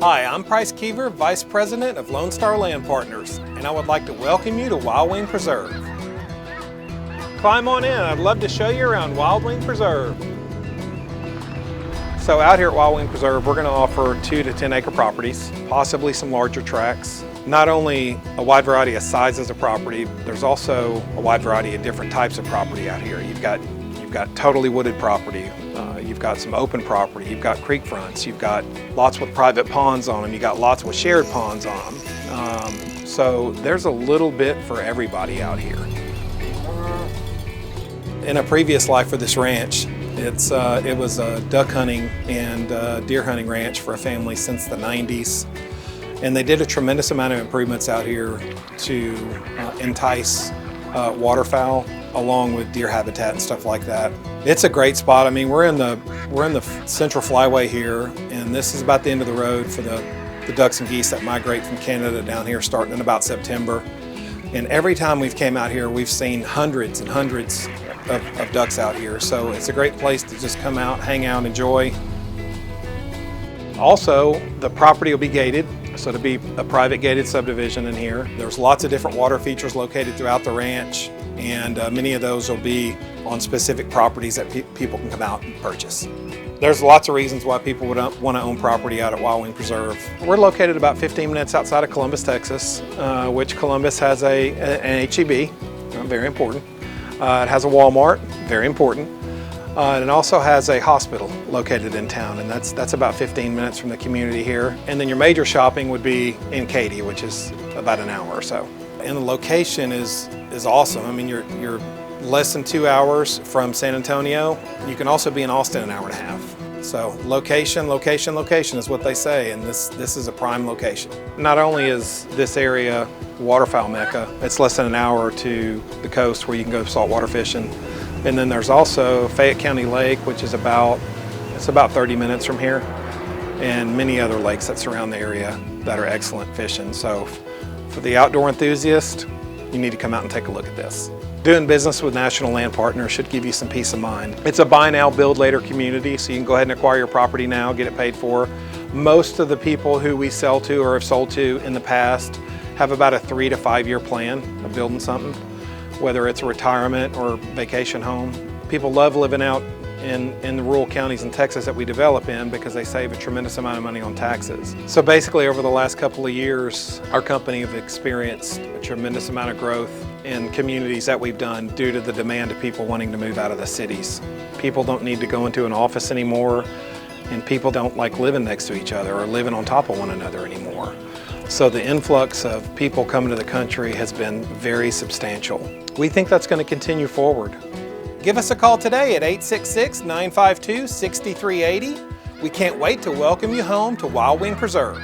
Hi, I'm Price Keever, Vice President of Lone Star Land Partners, and I would like to welcome you to Wild Wing Preserve. Climb on in, I'd love to show you around Wild Wing Preserve. So out here at Wild Wing Preserve, we're going to offer 2 to 10 acre properties, possibly some larger tracts. Not only a wide variety of sizes of property, there's also a wide variety of different types of property out here. You've got totally wooded property, you've got some open property, you've got creek fronts, you've got lots with private ponds on them, you've got lots with shared ponds on them. So there's a little bit for everybody out here. In a previous life for this ranch, it was a duck hunting and deer hunting ranch for a family since the 90s. And they did a tremendous amount of improvements out here to entice waterfowl along with deer habitat and stuff like that. It's a great spot. I mean, we're in the central flyway here, and this is about the end of the road for the ducks and geese that migrate from Canada down here starting in about September. And every time we've came out here, we've seen hundreds and hundreds of ducks out here. So it's a great place to just come out, hang out, enjoy. Also, the property will be gated, so it'll be a private gated subdivision in here. There's lots of different water features located throughout the ranch, and many of those will be on specific properties that people can come out and purchase. There's lots of reasons why people would want to own property out at Wild Wing Preserve. We're located about 15 minutes outside of Columbus, Texas, which Columbus has an HEB, very important. It has a Walmart, very important. And it also has a hospital located in town, and that's about 15 minutes from the community here. And then your major shopping would be in Katy, which is about an hour or so. And the location is awesome. I mean, you're less than 2 hours from San Antonio. You can also be in Austin an hour and a half. So location, location, location is what they say, and this is a prime location. Not only is this area waterfowl mecca, it's less than an hour to the coast where you can go saltwater fishing. And then there's also Fayette County Lake, which is about 30 minutes from here, and many other lakes that surround the area that are excellent fishing. So for the outdoor enthusiast, you need to come out and take a look at this. Doing business with National Land Partners should give you some peace of mind. It's a buy now, build later community, so you can go ahead and acquire your property now, get it paid for. Most of the people who we sell to or have sold to in the past have about a 3 to 5 year plan of building something, whether it's a retirement or vacation home. People love living out in the rural counties in Texas that we develop in because they save a tremendous amount of money on taxes. So basically over the last couple of years, our company have experienced a tremendous amount of growth in communities that we've done due to the demand of people wanting to move out of the cities. People don't need to go into an office anymore, and people don't like living next to each other or living on top of one another anymore. So the influx of people coming to the country has been very substantial. We think that's going to continue forward. Give us a call today at 866-952-6380. We can't wait to welcome you home to Wild Wing Preserve.